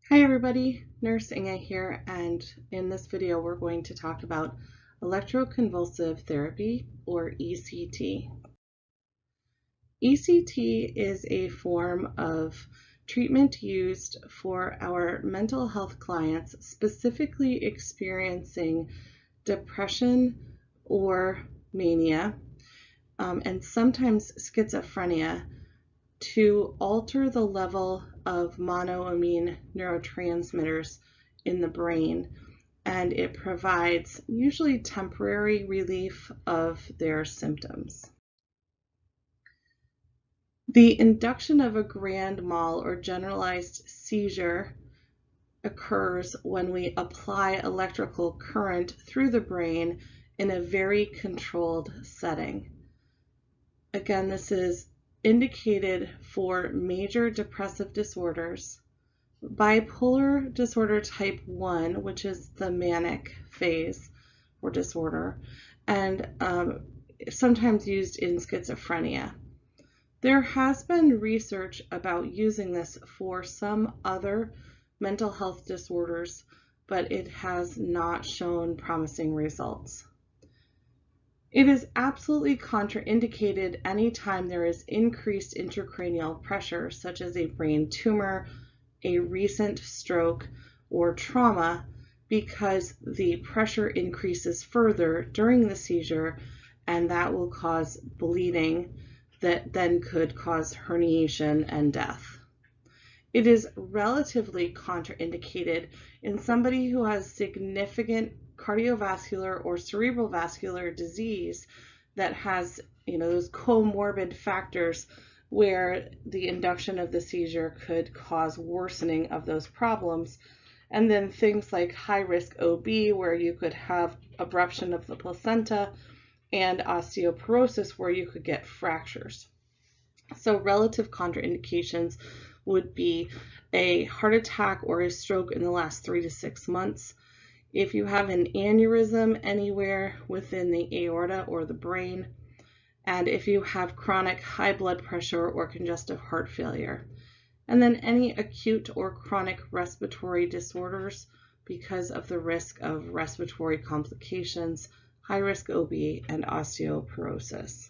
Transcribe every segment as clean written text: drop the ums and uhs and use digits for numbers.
Hi everybody, Nurse Inge here, and in this video we're going to talk about electroconvulsive therapy, or ECT. ECT is a form of treatment used for our mental health clients specifically experiencing depression or mania, and sometimes schizophrenia, to alter the level of monoamine neurotransmitters in the brain, and it provides usually temporary relief of their symptoms. The induction of a grand mal or generalized seizure occurs when we apply electrical current through the brain in a very controlled setting. Again, this is indicated for major depressive disorders, bipolar disorder type 1, which is the manic phase or disorder, and sometimes used in schizophrenia. There has been research about using this for some other mental health disorders, but it has not shown promising results. It is absolutely contraindicated anytime there is increased intracranial pressure, such as a brain tumor, a recent stroke, or trauma, because the pressure increases further during the seizure, and that will cause bleeding that then could cause herniation and death. It is relatively contraindicated in somebody who has significant cardiovascular or cerebral vascular disease that has, those comorbid factors where the induction of the seizure could cause worsening of those problems. And then things like high-risk OB, where you could have abruption of the placenta, and osteoporosis, where you could get fractures. So relative contraindications would be a heart attack or a stroke in the last 3 to 6 months. If you have an aneurysm anywhere within the aorta or the brain, and if you have chronic high blood pressure or congestive heart failure, and then any acute or chronic respiratory disorders because of the risk of respiratory complications, high-risk OB, and osteoporosis.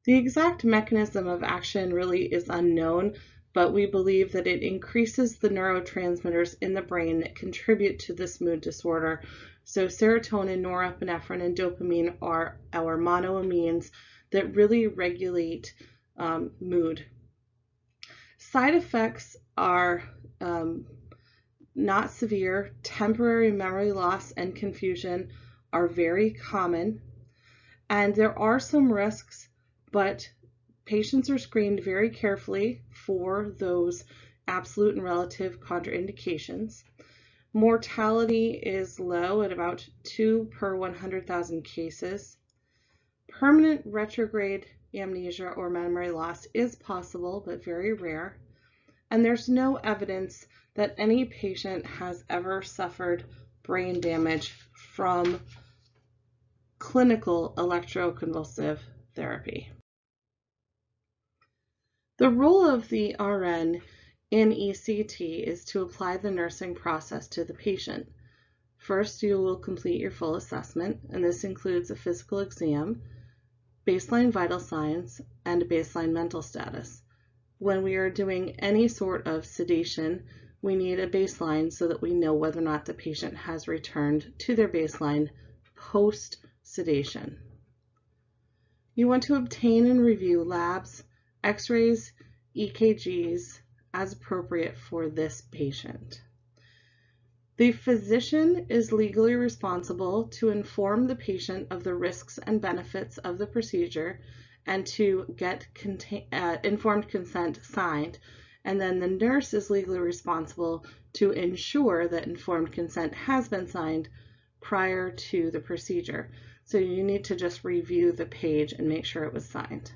The exact mechanism of action really is unknown, but we believe that it increases the neurotransmitters in the brain that contribute to this mood disorder. So serotonin, norepinephrine, and dopamine are our monoamines that really regulate mood. Side effects are not severe. Temporary memory loss and confusion are very common, and there are some risks, but patients are screened very carefully for those absolute and relative contraindications. Mortality is low at about 2 per 100,000 cases. Permanent retrograde amnesia or memory loss is possible, but very rare. And there's no evidence that any patient has ever suffered brain damage from clinical electroconvulsive therapy. The role of the RN in ECT is to apply the nursing process to the patient. First, you will complete your full assessment, and this includes a physical exam, baseline vital signs, and baseline mental status. When we are doing any sort of sedation, we need a baseline so that we know whether or not the patient has returned to their baseline post-sedation. You want to obtain and review labs, X-rays, EKGs as appropriate for this patient. The physician is legally responsible to inform the patient of the risks and benefits of the procedure and to get informed consent signed, and then the nurse is legally responsible to ensure that informed consent has been signed prior to the procedure. So you need to just review the page and make sure it was signed.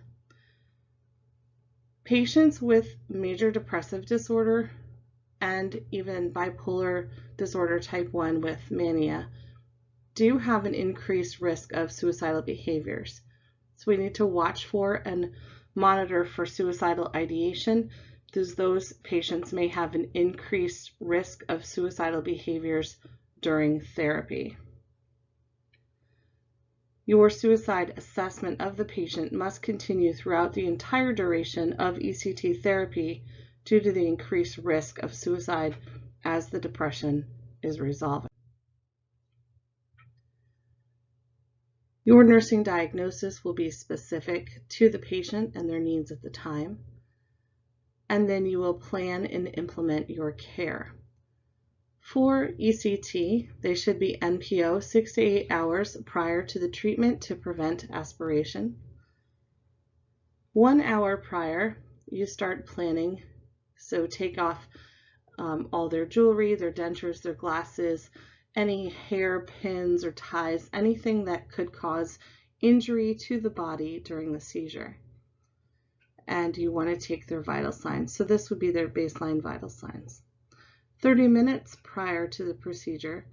Patients with major depressive disorder and even bipolar disorder type 1 with mania do have an increased risk of suicidal behaviors. So we need to watch for and Monitor for suicidal ideation, because those patients may have an increased risk of suicidal behaviors during therapy. Your suicide assessment of the patient must continue throughout the entire duration of ECT therapy due to the increased risk of suicide as the depression is resolving. Your nursing diagnosis will be specific to the patient and their needs at the time, and then you will plan and implement your care. For ECT, they should be NPO 6 to 8 hours prior to the treatment to prevent aspiration. 1 hour prior, you start planning, so take off all their jewelry, their dentures, their glasses, any hair pins or ties, anything that could cause injury to the body during the seizure. And you want to take their vital signs. So this would be their baseline vital signs. 30 minutes prior to the procedure,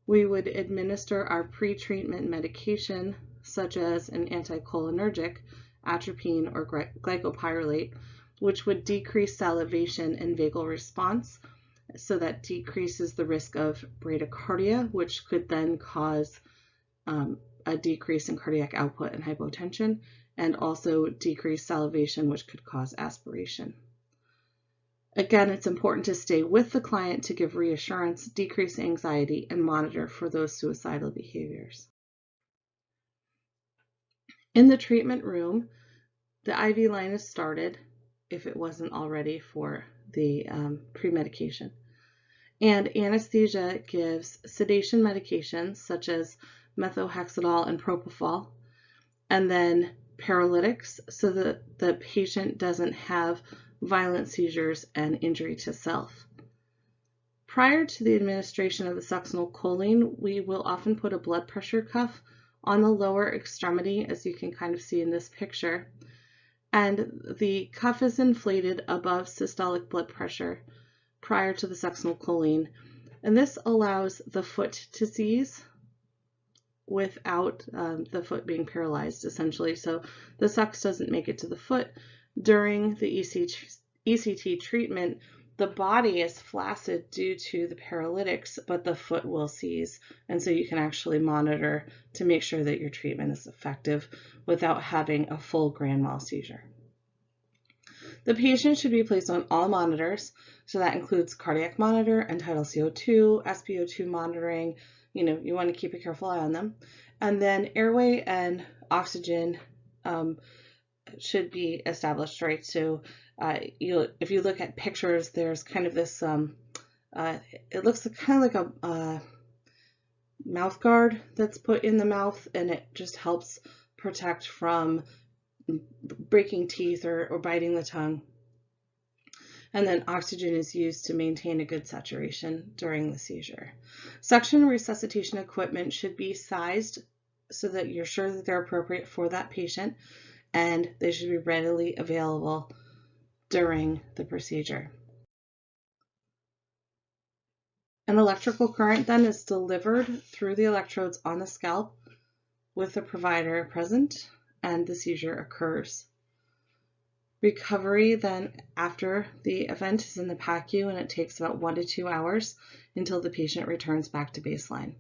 we would administer our pre-treatment medication, such as an anticholinergic, atropine or glycopyrrolate, which would decrease salivation and vagal response. So that decreases the risk of bradycardia, which could then cause a decrease in cardiac output and hypotension, and also decrease salivation, which could cause aspiration. Again, it's important to stay with the client to give reassurance, decrease anxiety, and monitor for those suicidal behaviors. In the treatment room, the IV line is started, if it wasn't already, for the pre-medication. And anesthesia gives sedation medications such as methotrexate and propofol, and then paralytics so that the patient doesn't have violent seizures and injury to self. Prior to the administration of the succinylcholine, we will often put a blood pressure cuff on the lower extremity, as you can kind of see in this picture. And the cuff is inflated above systolic blood pressure prior to the succinylcholine. And this allows the foot to seize without the foot being paralyzed, essentially. So the succ doesn't make it to the foot. During the ECT treatment, the body is flaccid due to the paralytics, but the foot will seize. And so you can actually monitor to make sure that your treatment is effective without having a full grand mal seizure. The patient should be placed on all monitors. So that includes cardiac monitor, end-tidal CO2, SpO2 monitoring. You want to keep a careful eye on them. And then airway and oxygen should be established, right? So if you look at pictures, there's kind of this, it looks kind of like a mouth guard that's put in the mouth, and it just helps protect from breaking teeth or biting the tongue. And then oxygen is used to maintain a good saturation during the seizure. Suction resuscitation equipment should be sized so that you're sure that they're appropriate for that patient, and they should be readily available during the procedure. An electrical current then is delivered through the electrodes on the scalp with the provider present, and the seizure occurs. Recovery then after the event is in the PACU, and it takes about 1 to 2 hours until the patient returns back to baseline.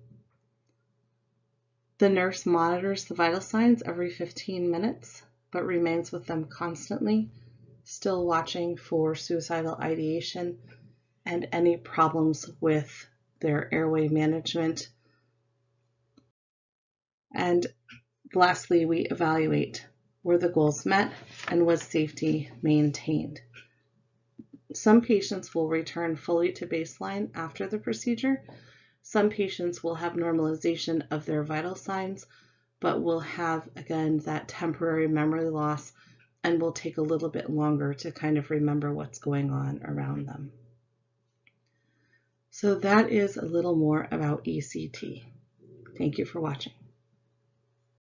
The nurse monitors the vital signs every 15 minutes, but remains with them constantly, still watching for suicidal ideation and any problems with their airway management. And lastly, we evaluate: were the goals met and was safety maintained? Some patients will return fully to baseline after the procedure. Some patients will have normalization of their vital signs, but will have, again, that temporary memory loss and will take a little bit longer to kind of remember what's going on around them. So that is a little more about ECT. Thank you for watching.